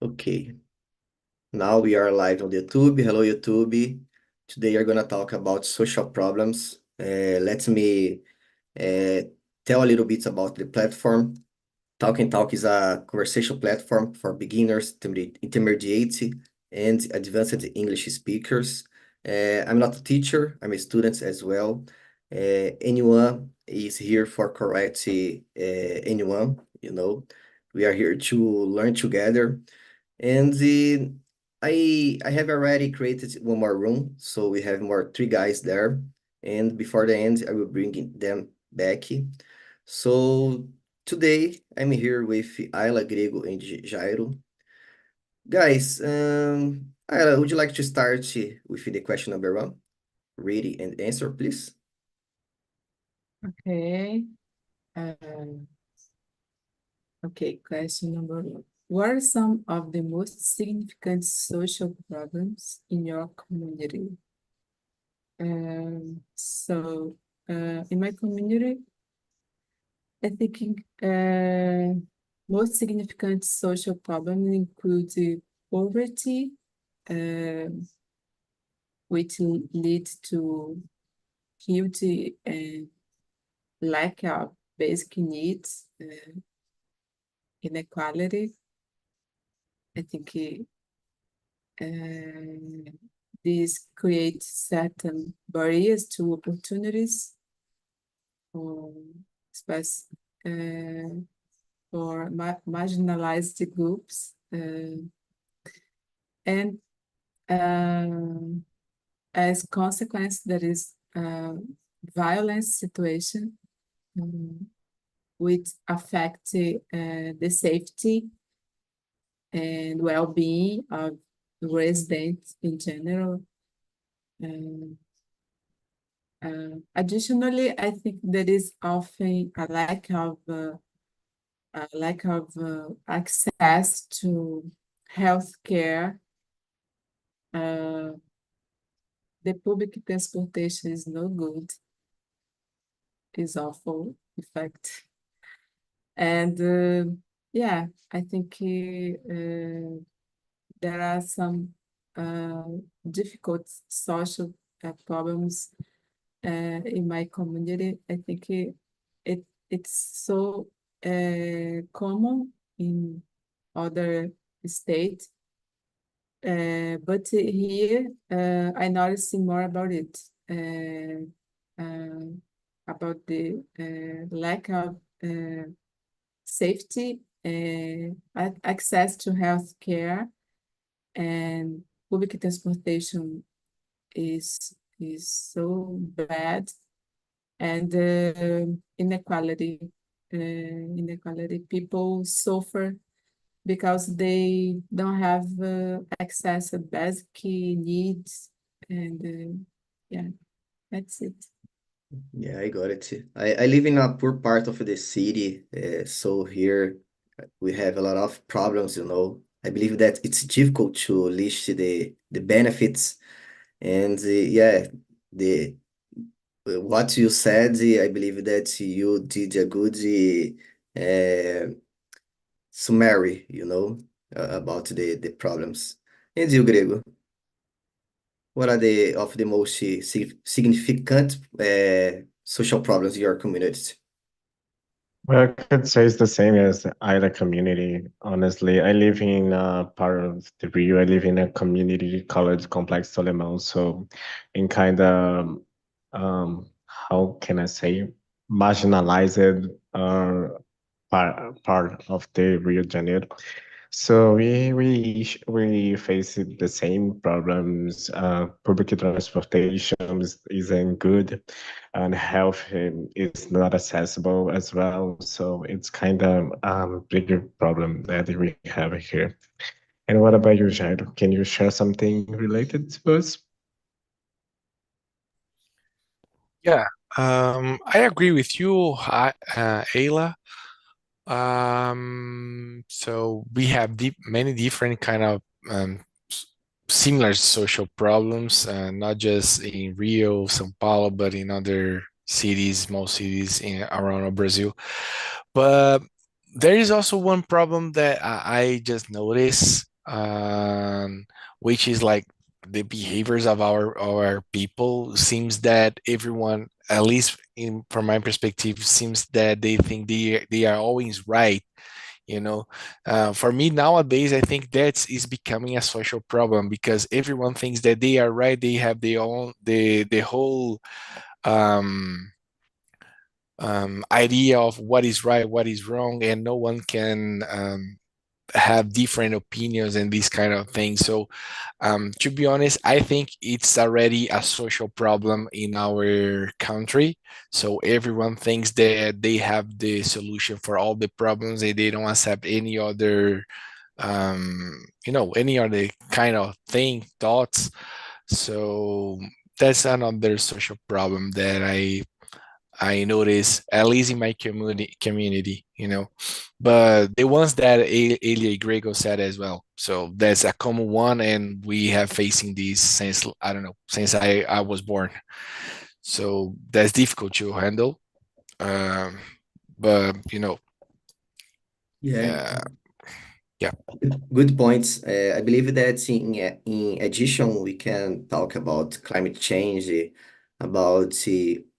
Okay, now we are live on YouTube. Hello, YouTube. Today we're gonna talk about social problems. Let me uh, tell a little bit about the platform. Talk and Talk is a conversation platform for beginners, intermediate, and advanced English speakers. I'm not a teacher, I'm a student as well. Anyone is here for correct anyone, you know. We are here to learn together. And I have already created one more room, so we have more three guys there. And before the end, I will bring them back. So today I'm here with Ayla, Grego, and Jairo. Guys, Ayla, would you like to start with the question number one? Read and answer, please. Okay. Um, okay, question number one. What are some of the most significant social problems in your community? In my community, I think most significant social problems include poverty, um, which lead to huge lack of basic needs, inequality. I think this creates certain barriers to opportunities, especially for marginalized groups, and as consequence, there is violence situation which affect the safety and well-being of residents in general. Additionally, I think there is often a lack of access to healthcare. The public transportation is no good, is awful, in fact. And yeah, I think there are some difficult social problems in my community. I think it's so common in other states, but here I notice more about it, about the lack of safety, access to health care, and public transportation is so bad, and inequality. People suffer because they don't have access to basic needs, and yeah, that's it. Yeah, I got it. I live in a poor part of the city, so here we have a lot of problems. I believe that it's difficult to list the benefits and yeah, the what you said, I believe that you did a good summary, about the problems. And you, Grego, what are the most significant social problems in your community? Well, I could say it's the same as either community. Honestly, I live in part of the Rio. I live in a community college complex Solimão. So, in kind of how can I say, marginalized part of the Rio de Janeiro. So we face the same problems. Public transportation isn't good, and health is not accessible as well. So it's kind of bigger problem that we have here. And what about you, Jairo? Can you share something related to us? Yeah, I agree with you, Ayla. So we have many different kind of similar social problems, not just in Rio, São Paulo, but in other cities, small cities around Brazil. But there is also one problem that I just noticed which is like the behaviors of our people. Seems that everyone, at least from my perspective, seems that they think they are always right. For me nowadays, I think that is becoming a social problem because everyone thinks that they are right. They have their own the whole um, idea of what is right, what is wrong, and no one can have different opinions and these kind of things. So, to be honest, I think it's already a social problem in our country. So everyone thinks that they have the solution for all the problems and they don't accept any other, any other kind of thoughts. So that's another social problem that I notice, at least in my community. But the ones that Elia Grego said as well. So that's a common one, and we have facing this since, I don't know, since I was born. So that's difficult to handle. Um, but Yeah, uh, yeah. good points. I believe that in addition, we can talk about climate change, about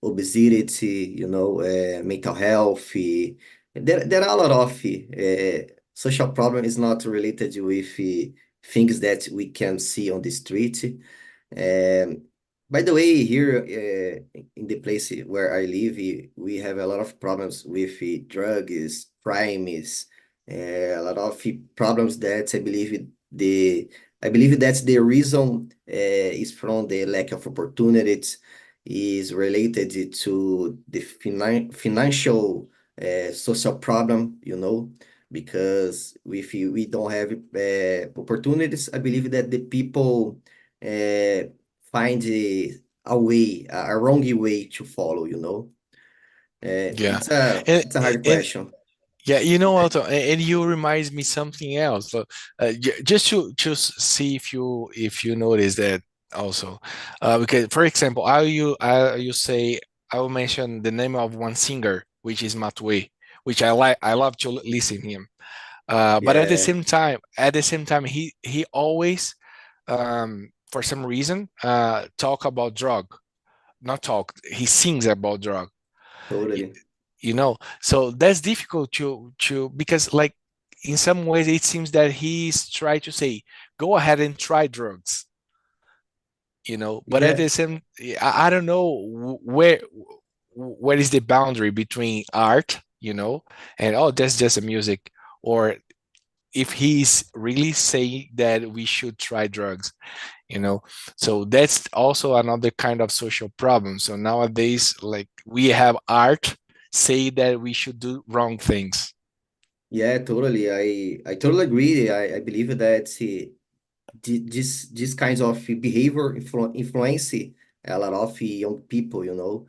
obesity, mental health. There are a lot of social problem is not related with things that we can see on the street. Um, by the way, here in the place where I live, we have a lot of problems with drugs, crimes, a lot of problems that I believe that the reason is from the lack of opportunities, is related to the financial social problem, because if we don't have opportunities, I believe that the people uh, find a way, a wrong way to follow, Yeah. and It's a hard and question. yeah, Alto, and you reminds me something else. So, just to see if you notice that also, because for example, I you say I will mention the name of one singer, which is Matue, which I like. I love to listen him. But Yeah, at the same time, he always, for some reason, talk about drug. Not talk. He sings about drug. totally. So that's difficult to because like in some ways it seems that he's trying to say go ahead and try drugs, but at Yeah, the same, I don't know where is the boundary between art, and oh, that's just a music, or if he's really saying that we should try drugs, you know so that's also another kind of social problem. So nowadays, like, we have art say that we should do wrong things. yeah, totally. I totally agree. I believe that this kinds of behavior influence a lot of young people,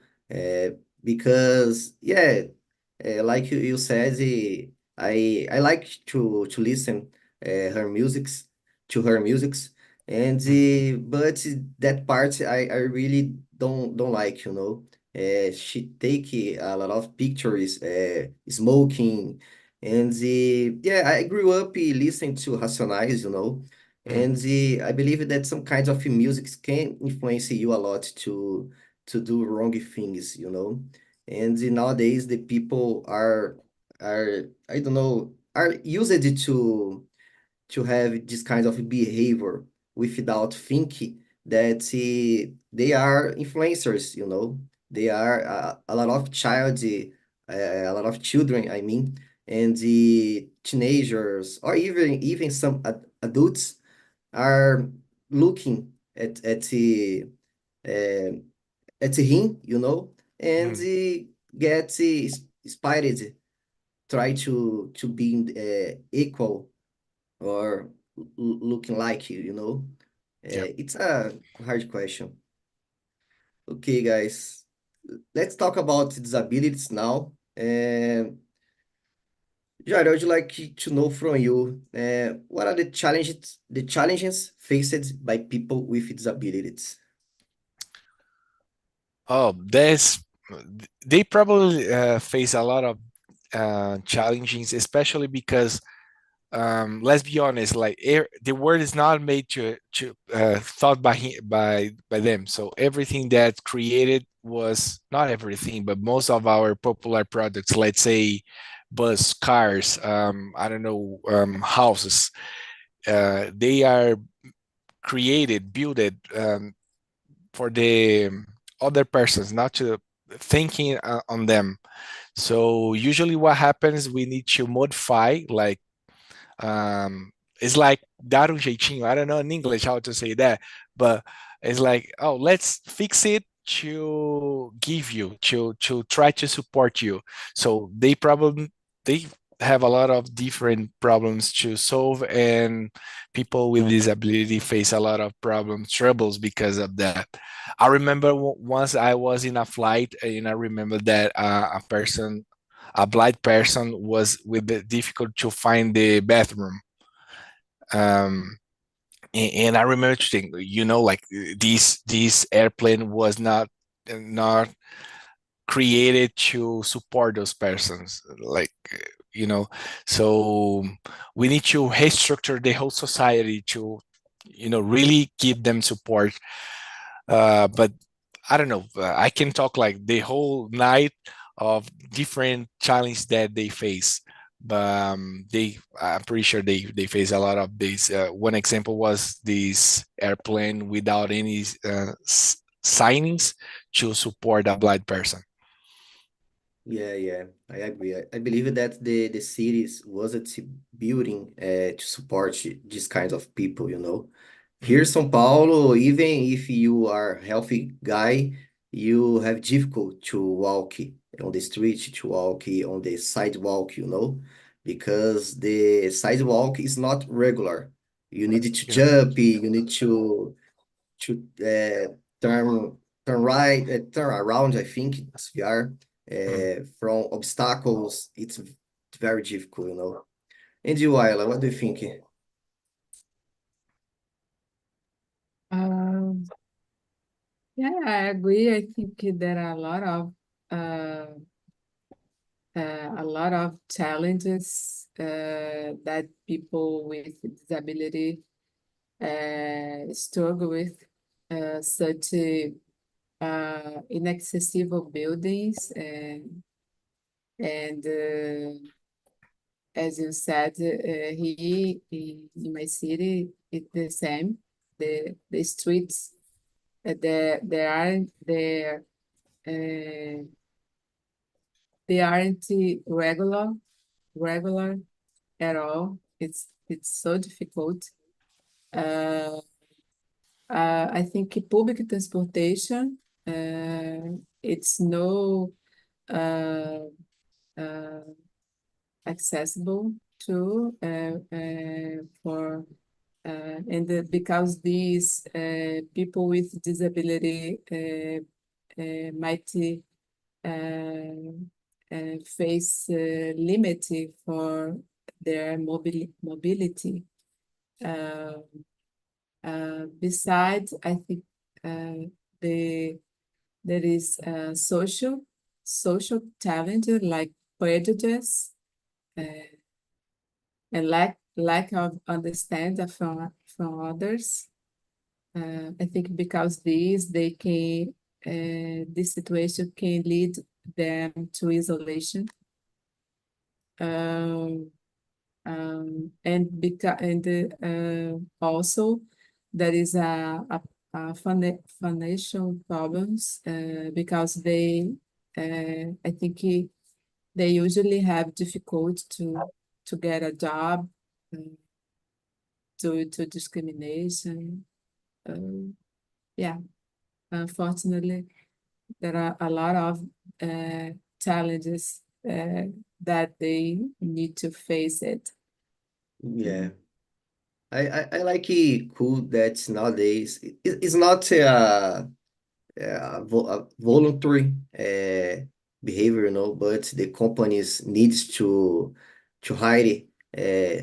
because yeah, like you said, I like to listen her musics, and Mm, but that part I really don't like, she take a lot of pictures, smoking, and yeah, I grew up listening to Racionais, mm, and I believe that some kinds of music can influence you a lot to do wrong things, And nowadays the people are I don't know, are used to have this kind of behavior without thinking that they are influencers, They are a lot of a lot of children, I mean, and the teenagers or even some adults are looking uh, at him, and mm. get inspired, try to be equal or looking like you, Yeah. It's a hard question. Okay, guys, let's talk about disabilities now. Jair, I would like to know from you, what are the challenges faced by people with disabilities? Oh, they probably face a lot of challenges, especially because let's be honest, like the word is not made to thought by them. So everything that created was not everything, but most of our popular products, let's say bus, cars, I don't know, houses, they are created, built for the other persons, not to thinking on them. So usually what happens, we need to modify, like um, it's like dar um jeitinho. I don't know in English how to say that, but it's like, oh, let's fix it to give you, to try to support you. So they have a lot of different problems to solve, and people with disability face a lot of troubles because of that. I remember once I was in a flight, and I remember that a blind person was with the difficult to find the bathroom. Um, and I remember to think, like this airplane was not created to support those persons, like you know. So we need to restructure the whole society to really give them support. But I don't know. I can talk like the whole night of different challenges that they face. But I'm pretty sure they face a lot of these. One example was this airplane without any signings to support a blind person. Yeah, yeah, I agree. I believe that the cities wasn't building to support these kinds of people, you know. Here in Mhm. São Paulo, even if you are a healthy guy, you have difficult to walk on the street, to walk on the sidewalk, you know, because the sidewalk is not regular. You need to Yeah. jump, you need to turn right, turn around, I think, as we are Mm. from obstacles. It's very difficult, you know. And you, Ayla, what do you think? Um, yeah, I agree. I think there are uh, a lot of challenges that people with disability struggle with, such inaccessible buildings and as you said, in my city, it's the same. The streets, there aren't there uh, they aren't regular at all. It's so difficult. Uh, I think public transportation, it's no uh, uh, accessible to for because these people with disability might face limit for their mobility. Uh, Besides, I think the there is social challenge like prejudice and lack of understanding from others. I think because this situation can lead them to isolation. Um, and also there is a financial problems because I think they usually have difficult to get a job due to discrimination. Um, yeah, unfortunately, there are a lot of uh, challenges that they need to face it. Yeah, Mhm. I like it cool that nowadays it's not a voluntary behavior, you know, but the companies needs to hire. Uh,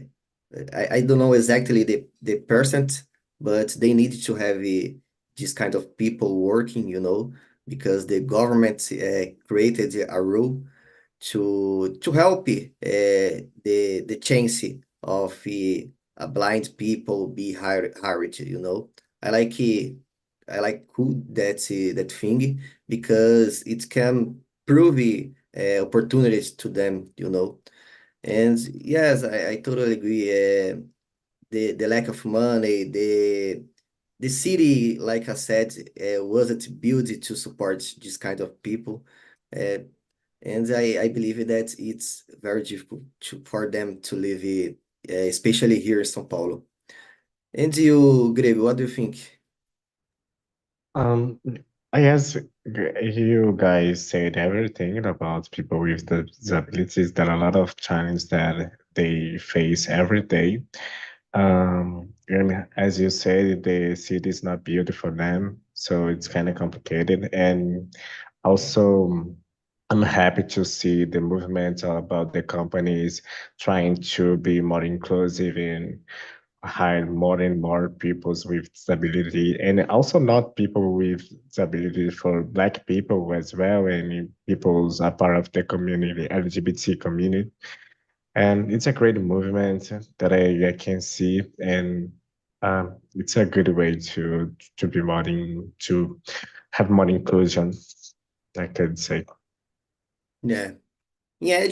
I don't know exactly the percent, but they need to have this kind of people working, you know, because the government created a rule to help the chance of a blind people be hired, you know. I like cool that thing because it can prove opportunities to them, you know. And yes, I totally agree. The lack of money, the city, like I said, wasn't built to support this kind of people. Uh, and I believe that it's very difficult for them to live, especially here in São Paulo. And you, Greg, what do you think? Um, I guess you guys said everything about people with disabilities. There are a lot of challenges that they face every day. And as you said, the city is not built for them, so it's kind of complicated. And also, I'm happy to see the movement about the companies trying to be more inclusive and hire more and more peoples with disability, and also not people with disability, for Black people as well, and people's are part of the community, LGBT community. And it's a great movement that I can see, and it's a good way to be more to have more inclusion, I could say. Yeah. I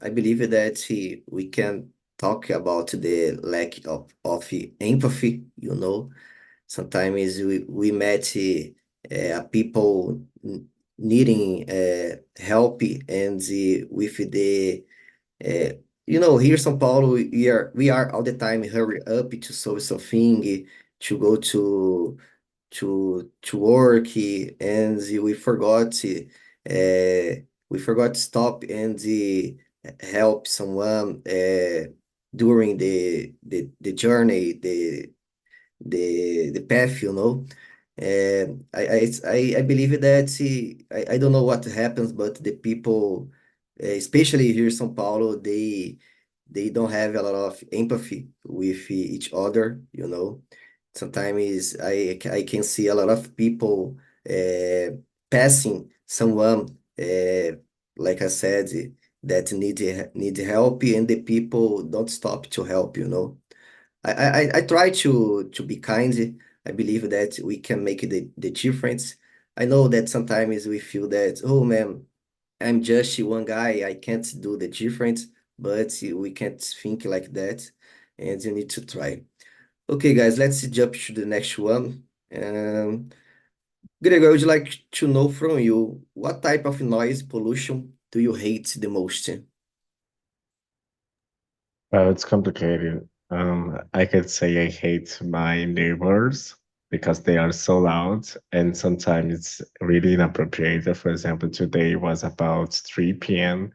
believe that we can talk about the lack of empathy, you know. Sometimes we met people needing help and with uh, you know, here in São Paulo, we are all the time hurry up to solve something, to go to work, and we forgot to stop and help someone during the journey, the path, you know. I believe that I don't know what happens, but the people, especially here in São Paulo, they don't have a lot of empathy with each other, you know. Sometimes I can see a lot of people uh, passing someone, like I said, that need help, and the people don't stop to help, you know. I try to be kind. I believe that we can make the difference. I know that sometimes we feel that, oh man, I'm just one guy, I can't do the difference, but we can't think like that, and you need to try. Okay, guys, let's jump to the next one. Gregor, I would like to know from you, what type of noise pollution do you hate the most? Well, it's complicated. I could say I hate my neighbors because they are so loud and sometimes it's really inappropriate. For example, today was about 3 p.m.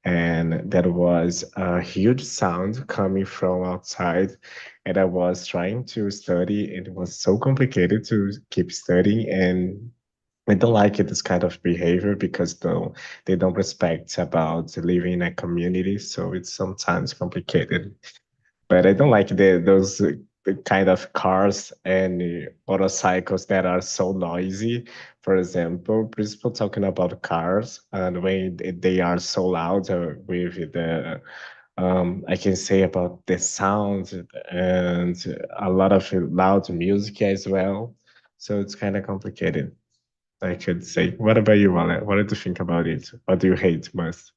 and there was a huge sound coming from outside, and I was trying to study. It was so complicated to keep studying, and I don't like it, this kind of behavior, because though they don't respect about living in a community, so it's sometimes complicated. But I don't like the kind of cars and motorcycles that are so noisy. For example, principal talking about cars, and when they are so loud with the I can say about the sound and a lot of loud music as well. So it's kind of complicated, I could say. What about you, Wale? What do you think about it? What do you hate most?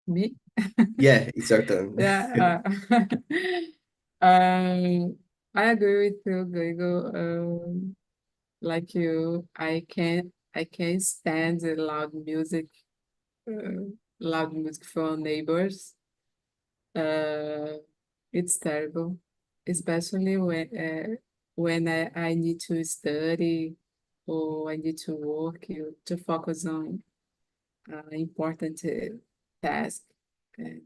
Me? Yeah, it's your turn. Yeah. I agree with you, Gregor. Like you, I can't stand the loud music from neighbors. Uh, it's terrible, especially when I need to study or I need to work to focus on important task, and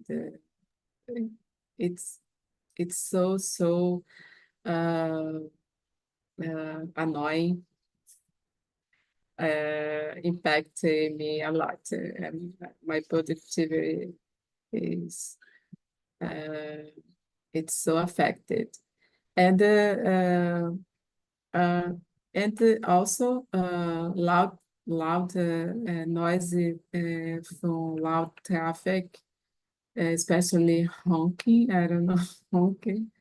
it's it's so uh, annoying, impact me a lot. My productivity is uh, it's so affected, and uh, uh, and also loud loud noise from loud traffic, especially honking. I don't know, honking,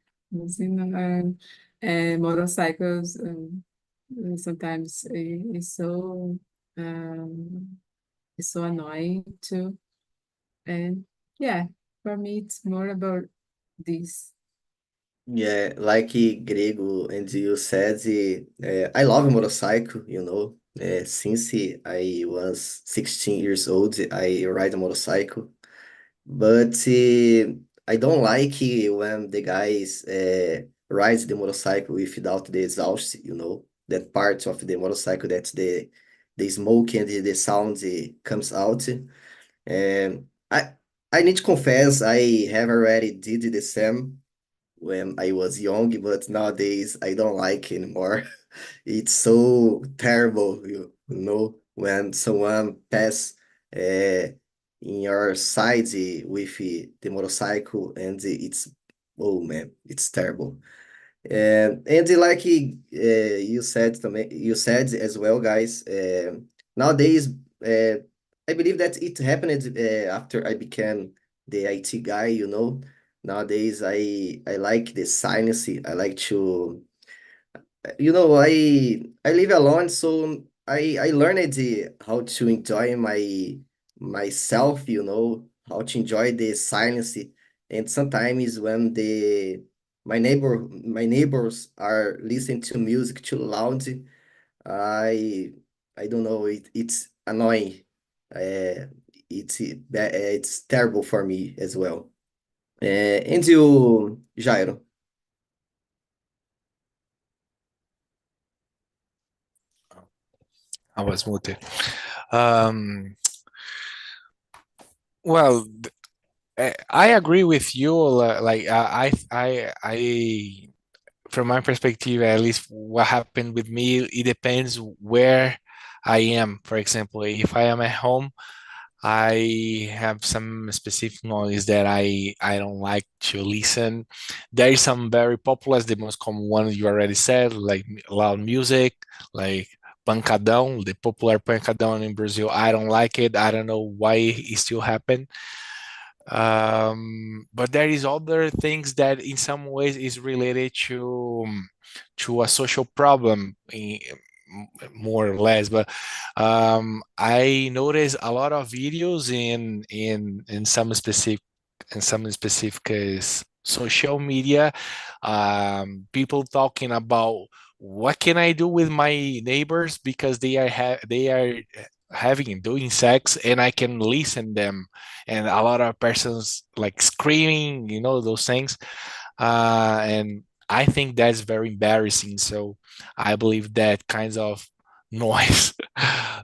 and motorcycles. Sometimes um, it's so annoying too. And yeah, for me, it's more about this. Yeah, like Grego and you said, I love motorcycle, since I was 16 years old, I ride a motorcycle. But I don't like when the guys rides the motorcycle without the exhaust, that part of the motorcycle that the smoke and the sound comes out. And I need to confess, I have already did the same when I was young, but nowadays I don't like anymore. It's so terrible, when someone pass in your side with the motorcycle and it's, oh man, it's terrible. And like you said as well, guys, nowadays, I believe that it happened after I became the IT guy, Nowadays, I like the silence. I like to, I live alone, so I learned how to enjoy myself, how to enjoy the silence. And sometimes when the my neighbors are listening to music too loud, I I don't know, it's annoying. Uh, it's terrible for me as well. And you, Jairo? I was muted. Um, well, I agree with you. Like from my perspective, at least what happened with me, it depends where I am. For example, if I am at home, I have some specific noise that I don't like to listen. There is some very popular, the most common one you already said, like loud music, like pancadão, the popular pancadão in Brazil. I don't like it. I don't know why it still happen. But there is other things that in some ways is related to a social problem, more or less. But I noticed a lot of videos in some specific social media, people talking about what can I do with my neighbors because they are having doing sex and I can listen them, and a lot of persons like screaming, those things, and I think that's very embarrassing. So I believe that kinds of noise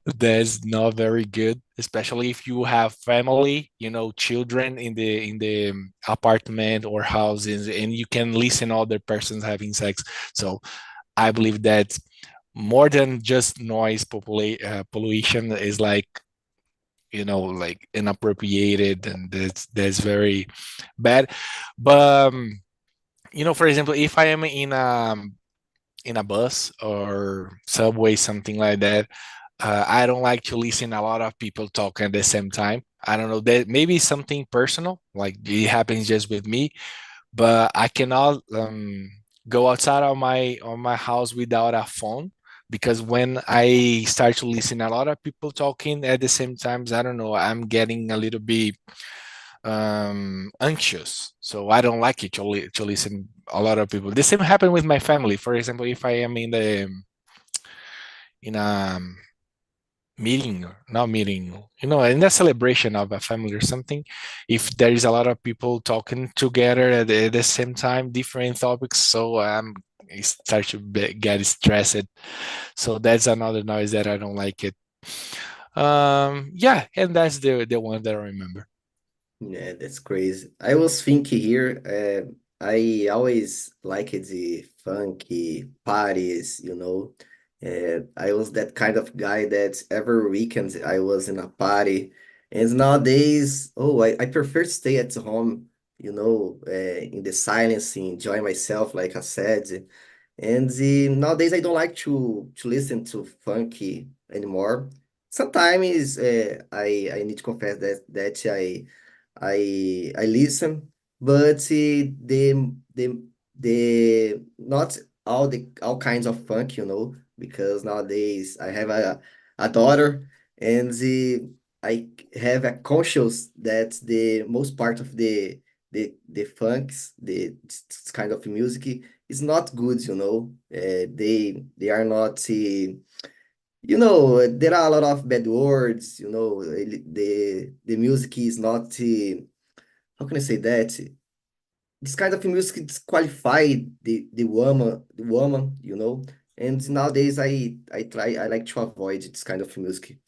that's not very good, especially if you have family, children in the apartment or houses, and you can listen other persons having sex. So I believe that more than just noise pollution is like inappropriated, and that's very bad. But for example, if I am in a bus or subway, something like that, I don't like to listen a lot of people talk at the same time. I don't know, that maybe something personal, like it happens just with me, but I cannot go outside of my house without a phone, because when I start to listen a lot of people talking at the same times, I don't know, I'm getting a little bit anxious. So I don't like it to listen a lot of people. The same happened with my family. For example, if I am in a meeting, not meeting, in a celebration of a family or something, if there is a lot of people talking together at the same time, different topics, so I start to get stressed. So that's another noise that I don't like it. Yeah, and that's the one that I remember. Yeah, that's crazy. I was thinking here, I always liked the funky parties, I was that kind of guy that every weekend I was in a party. And nowadays, oh, I prefer to stay at home, in the silence, enjoy myself, like I said. And nowadays I don't like to listen to funky anymore. sometimes I need to confess that I listen, but the not all kinds of funk, because nowadays I have a daughter, and I have a conscious that the most part of the funks, this kind of music is not good, they are not. There are a lot of bad words, the music is not, how can I say that? This kind of music disqualify the woman, and nowadays I like to avoid this kind of music.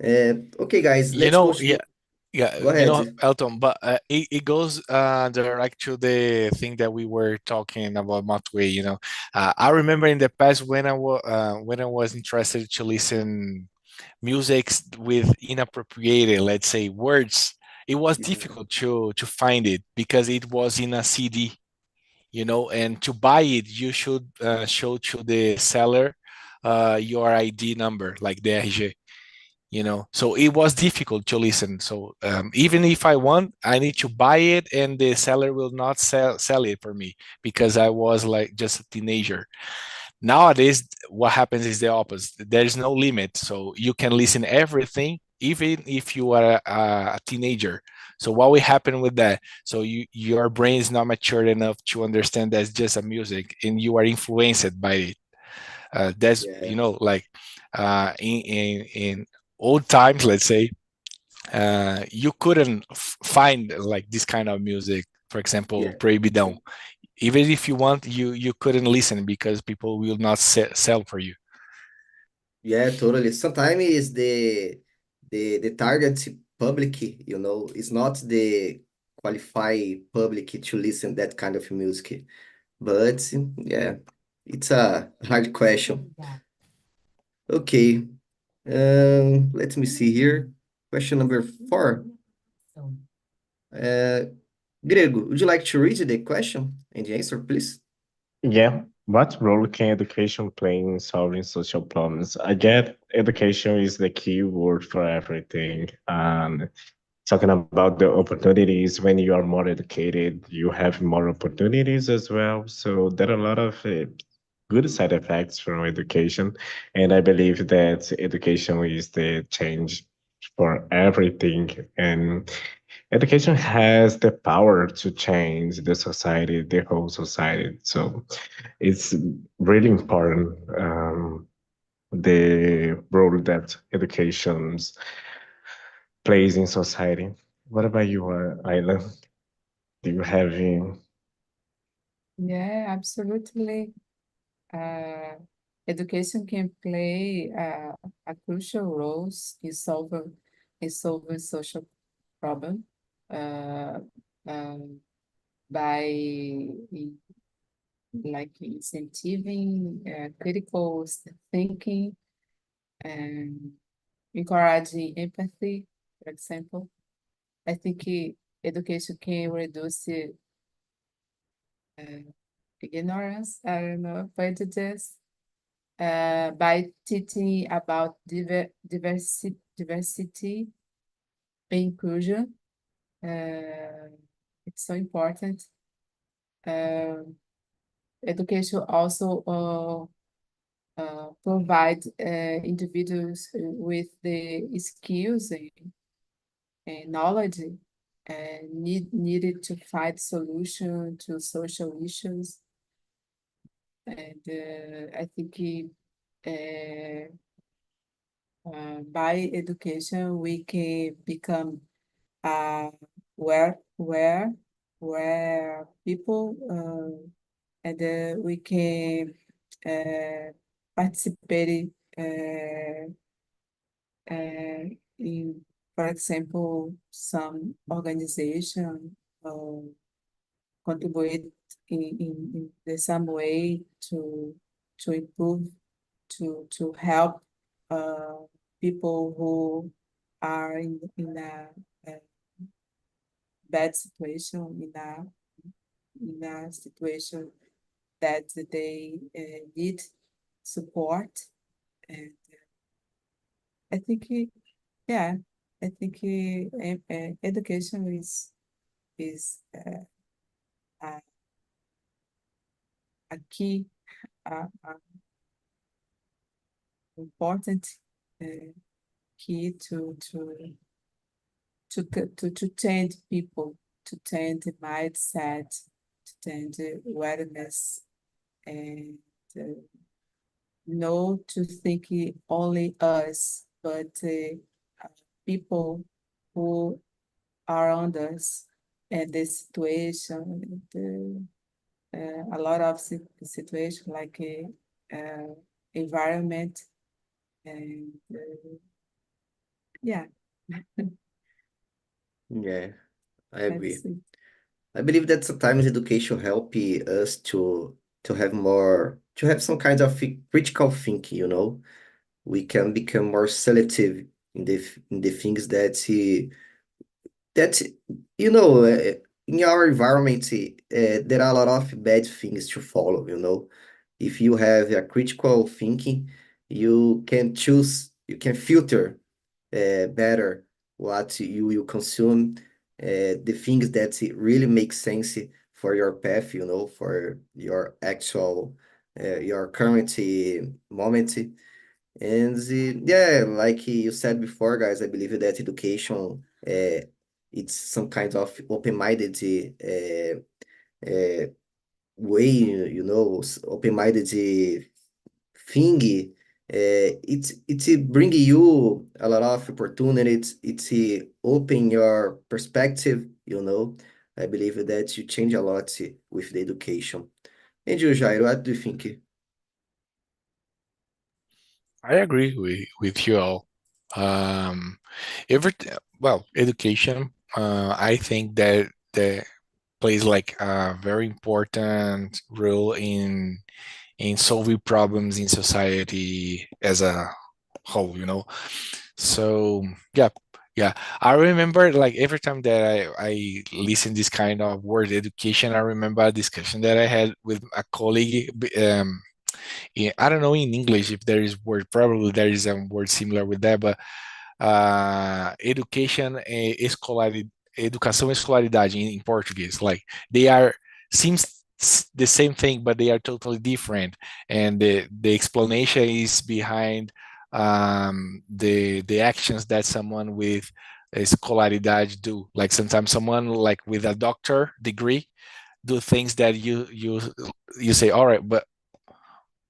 Okay, guys, You let's go know, yeah, to, yeah, go ahead. Elton, but it goes direct to the thing that we were talking about Matway, I remember in the past when I was interested to listen music with inappropriated, let's say, words, it was Yeah, difficult to find it because it was in a CD, and to buy it, you should show to the seller your ID number, like the RG, so it was difficult to listen. So even if I want, I need to buy it, and the seller will not sell it for me because I was like just a teenager. Nowadays, what happens is the opposite. There is no limit, so you can listen everything, even if you are a teenager. So what will happen with that? So your brain is not mature enough to understand that's just a music, and you are influenced by it. That's yeah, like in old times, let's say, you couldn't find like this kind of music. For example, yeah. proibidão. Even if you want, you couldn't listen because people will not sell for you. Yeah, totally. Sometimes is the target public, is not the qualified public to listen that kind of music. But yeah, it's a hard question. Okay, let me see here. Question number 4. Uh, Grego, would you like to read the question and the answer, please? Yeah. What role can education play in solving social problems? I get education is the key word for everything. And talking about the opportunities, when you are more educated, you have more opportunities as well. So there are a lot of good side effects from education. And I believe that education is the change for everything. And education has the power to change the society, the whole society. So it's really important, the role that education plays in society. What about you, Ayla? Do you have Yeah, absolutely. Uh, Education can play a crucial role in solving social problem uh, um, by like incentiving critical thinking and encouraging empathy, for example. I think education can reduce ignorance, I don't know, prejudice, by teaching about diversity and inclusion. It's so important. Um, Education also provide individuals with the skills and knowledge needed to find solution to social issues. And I think by education we can become uh, where where where people and we can participate uh, in, for example, some organization uh, contribute in the some way to improve to help uh, people who are in a bad situation in a situation that they need support and I think, yeah, I think education is a, a key, a important key to change people, to change the mindset, to change the awareness, and no to think only us, but people who are around us and the situation, a lot of situation like environment and yeah, Yeah, I agree. that's it. I believe that sometimes education help us to have more to have some kind of critical thinking, you know. We can become more selective in the things that you know in our environment there are a lot of bad things to follow, you know. If you have a critical thinking, you can choose, you can filter better what you will consume, the things that really make sense for your path, you know, for your actual, your current moment. And yeah, like you said before, guys, I believe that education, it's some kind of open-minded way, you know, open-minded thing, it bring you a lot of opportunities. It open your perspective, you know. I believe that you change a lot with the education. And you, Jairo, what do you think? I agree with you all. Um, every well, education. I think that plays like a very important role in solving problems in society as a whole. So yeah, yeah. I remember like every time that I listen this kind of word education, I remember a discussion that I had with a colleague. I don't know in English if there is word, probably there is a word similar with that, but education educação e escolaridade in Portuguese, like they are seems the same thing, but they are totally different, and the explanation is behind the actions that someone with escolaridade do. Like sometimes someone like with a doctor degree do things that you say, all right, but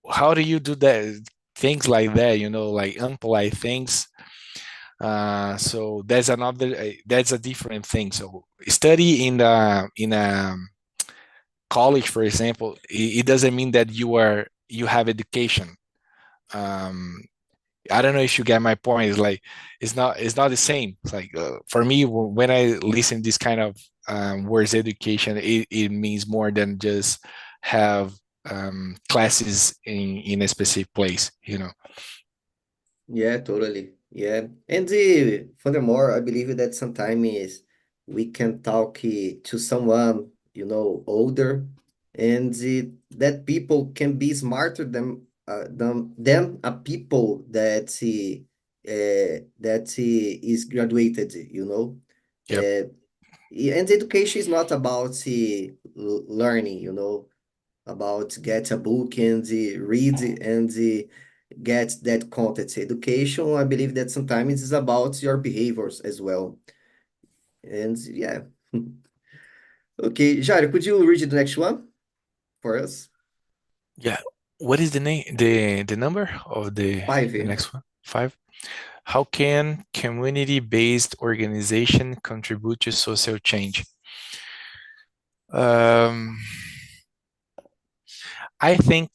how do you do that? Things like that, like unpolite things. So that's a different thing. So study in a college, for example, it doesn't mean that you have education. Um, I don't know if you get my point. It's like it's not the same. It's like for me, when I listen this kind of words, education, it means more than just have classes in a specific place. Yeah, totally. Yeah. And furthermore, I believe that sometimes we can talk to someone, you know, older, and that people can be smarter than a people that is graduated, you know. Yep. And education is not about learning, you know, about get a book and read and get that content. Education, I believe that sometimes is about your behaviors as well. And yeah. Okay, Jairo, could you read the next one for us? Yeah. What is the name, the number of Five. the next one? 5. How can community-based organization contribute to social change? Um, I think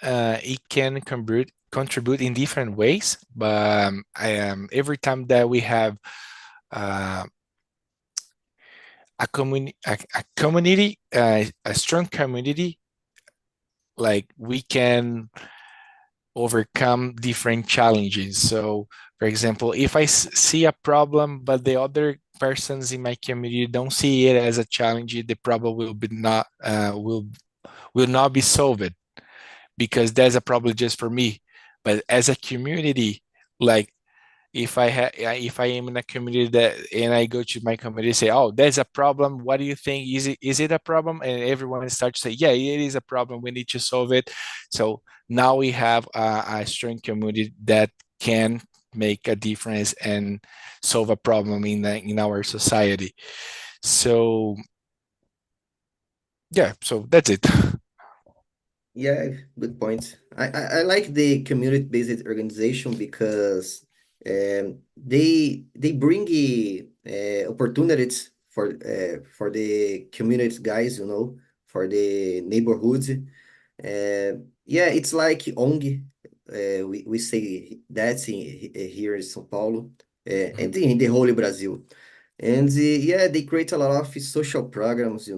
it can contribute in different ways, but every time that we have uh, a community, a strong community, like we can overcome different challenges. So, for example, if I see a problem, but the other persons in my community don't see it as a challenge, the problem will not be solved because that's a problem just for me. But as a community, like if I am in a community that and I go to my community say, oh, there's a problem. What do you think? Is it a problem? And everyone starts to say, yeah, it is a problem. We need to solve it. So now we have a strong community that can make a difference and solve a problem in our society. So yeah, so that's it. Yeah, good point. I like the community-based organization because they bring opportunities for the community guys, for the neighborhoods. Yeah, it's like ONG. We say that here in São Paulo Mhm. and in the whole Brazil. And yeah, they create a lot of social programs,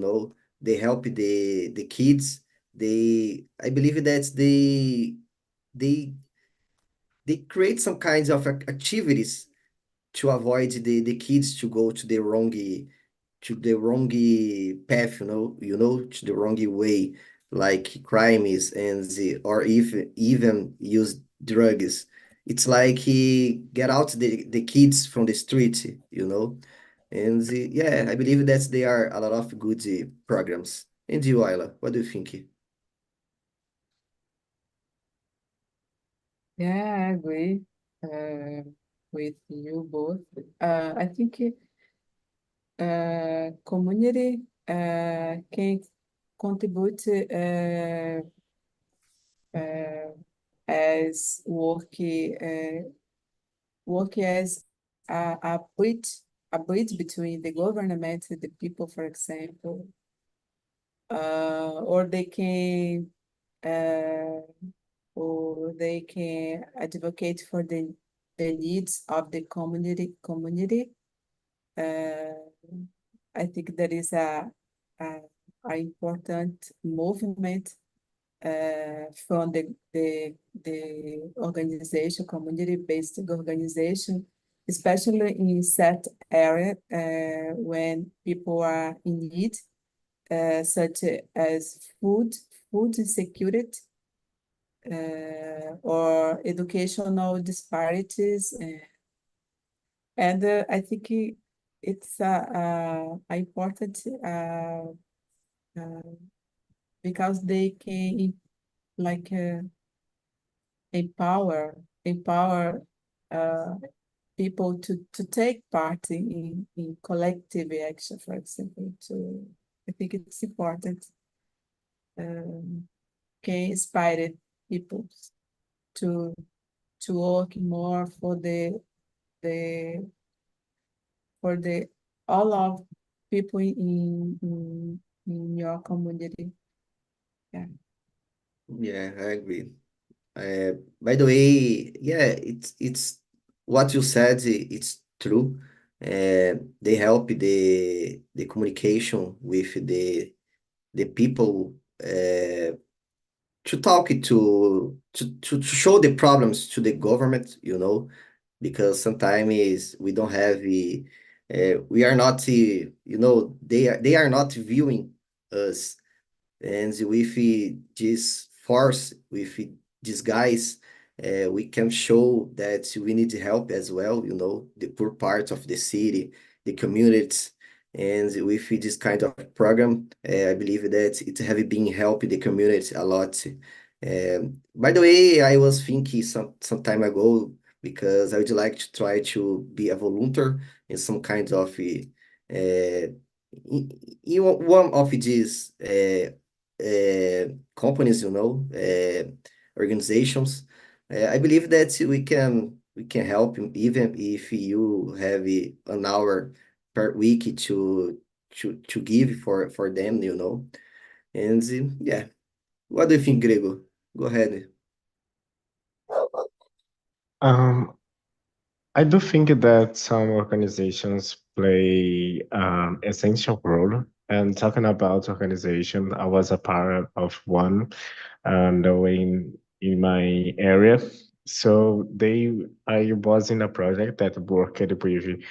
They help the kids. I believe that they they create some kinds of activities to avoid the kids to go to the wrong path, to the wrong way, like crimes or even use drugs. It's like he get out the kids from the street. And yeah, I believe that there are a lot of good programs. And you, Ayla, what do you think? Yeah, I agree uh, with you both. I think community can contribute uh, as work as a bridge between the government and the people, for example, or uh, they can advocate for the needs of the community. Uh, I think that is a, a important movement from the organization, community-based organization, especially in set area when people are in need, such as food insecurity, or educational disparities. And I think it's important uh, because they can like empower uh, people to take part in collective action, for example. I think it's important, um, can inspire people to work more the for the all of people in your community. Yeah. Yeah, I agree. By the way, yeah, it's what you said. It's true. They help the communication with the people to talk to show the problems to the government, because sometimes we don't have we are not they are not viewing us, and with this force, with these guys, we can show that we need help as well, the poor part of the city, the communities. And with this kind of program, I believe that it have been helping the community a lot. By the way, I was thinking some time ago, because I would like to try to be a volunteer in some kind of in one of these companies, organizations. I believe that we can help him, even if you have an hour per week to give for them, And yeah, what do you think, Grego? Go ahead. Um, I do think that some organizations play essential role. And talking about organization, I was a part of one, and in my area. So I was in a project that worked with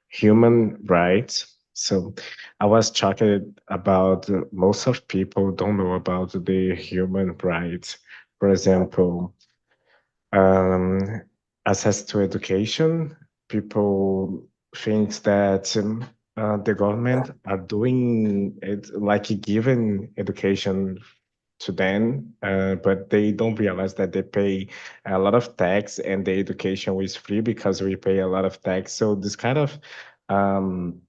human rights. So I was shocked about most of people don't know about the human rights. For example, um, access to education, people think that the government are doing it, like giving education to them, but they don't realize that they pay a lot of tax and the education is free because we pay a lot of tax. So um,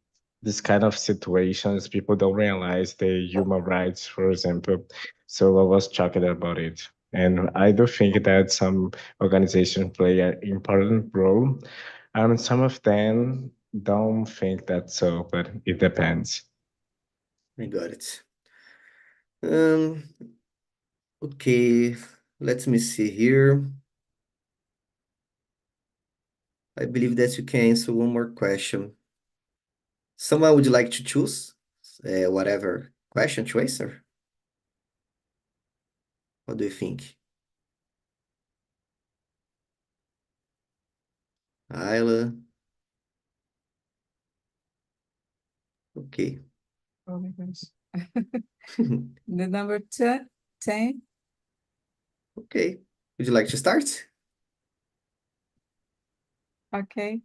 this kind of situations, people don't realize the human rights, for example. So I was shocked about it. And I do think that some organizations play an important role. Some of them don't think that so, but it depends. I got it. Um, okay, let me see here. I believe that you can answer one more question. Someone would like to choose whatever question to answer? What do you think? Ayla? Okay. Oh my gosh. The number 10. Okay. Would you like to start? Okay.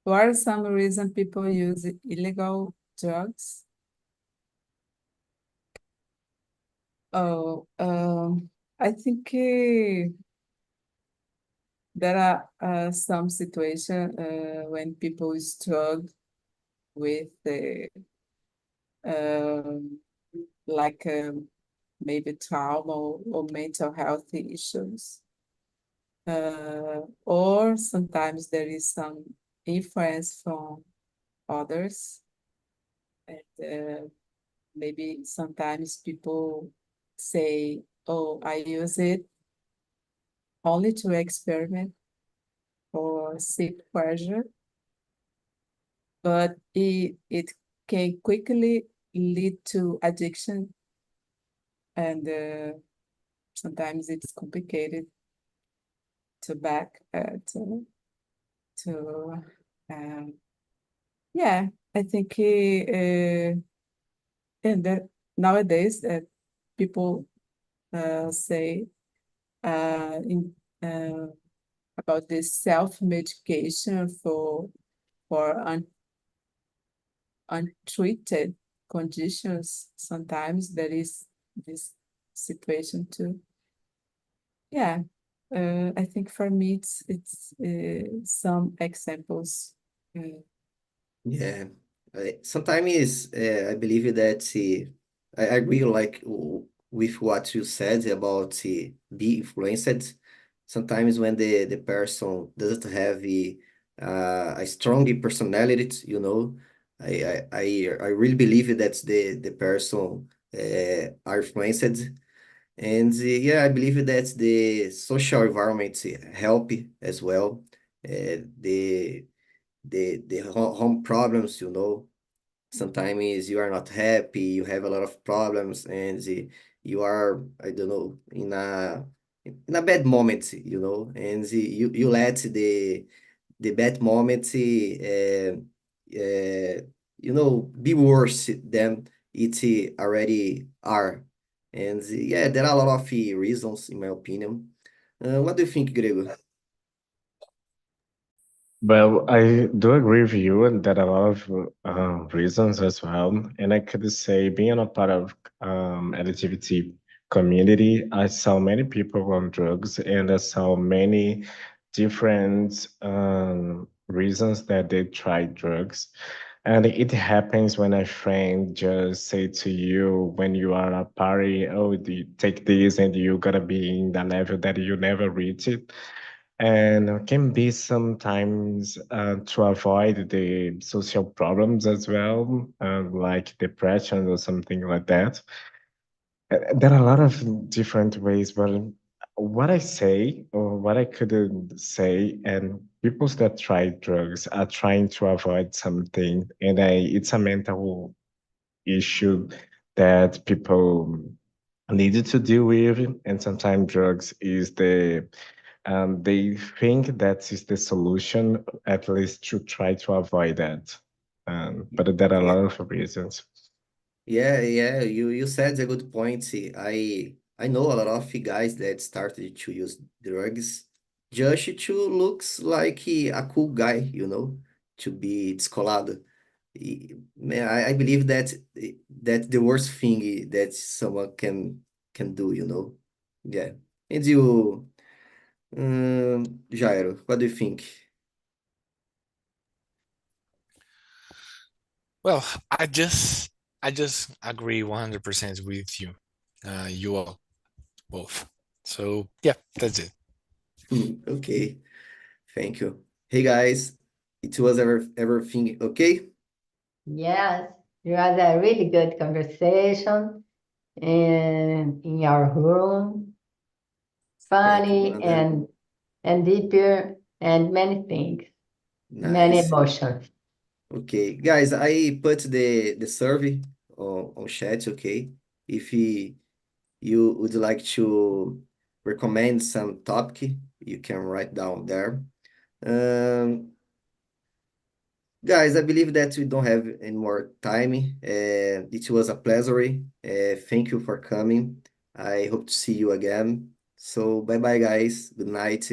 What are some reasons people use illegal drugs? Oh, I think there are some situations when people struggle with the um, like maybe trauma or mental health issues. Or sometimes there is some influence from others, and maybe sometimes people say, "Oh, I use it only to experiment or seek pleasure," but it can quickly lead to addiction, and sometimes it's complicated to back to um, yeah. I think and that nowadays people say in about this self-medication for untreated conditions. Sometimes there is this situation too. Yeah, I think for me it's some examples. Yeah. Sometimes I believe that I agree like with what you said about be influenced. Sometimes when the person doesn't have a strong personality, I really believe that the person are influenced. And yeah, I believe that the social environment help as well. The home problems, sometimes you are not happy, you have a lot of problems, and you are, I don't know, in a bad moment, and you let the bad moment, be worse than it already are. And yeah, there are a lot of reasons, in my opinion. What do you think, Grego? Well, I do agree with you, and there are a lot of reasons as well. And I could say, being a part of LGBT community, I saw many people on drugs, and I saw many different reasons that they tried drugs. And it happens when a friend just say to you when you are at a party, "Oh, do you take this, and you gotta be in the level that you never reach it." And can be sometimes to avoid the social problems as well, like depression or something like that. There are a lot of different ways, but what I say or what I couldn't say, and people that try drugs are trying to avoid something, and it's a mental issue that people needed to deal with, and sometimes drugs is they think that is the solution, at least to try to avoid that. But there are a Yeah, lot of reasons. yeah, you said a good point. See, I know a lot of guys that started to use drugs just to looks like a cool guy, to be descolado. Man, I believe that the worst thing that someone can do, Yeah. And you, Jairo, what do you think? Well, I just agree 100% with you. You all both. So yeah, that's it. Okay, thank you. Hey guys, it was everything okay? Yes, it was a really good conversation in our room, Thank you, funny Wanda. and deeper and many things, many Nice. emotions. Okay, guys, I put the survey on chat, okay? If you would like to recommend some topic, you can write down there. Um, Guys, I believe that we don't have any more time. It was a pleasure. Thank you for coming. I hope to see you again. So, bye bye, guys. Good night.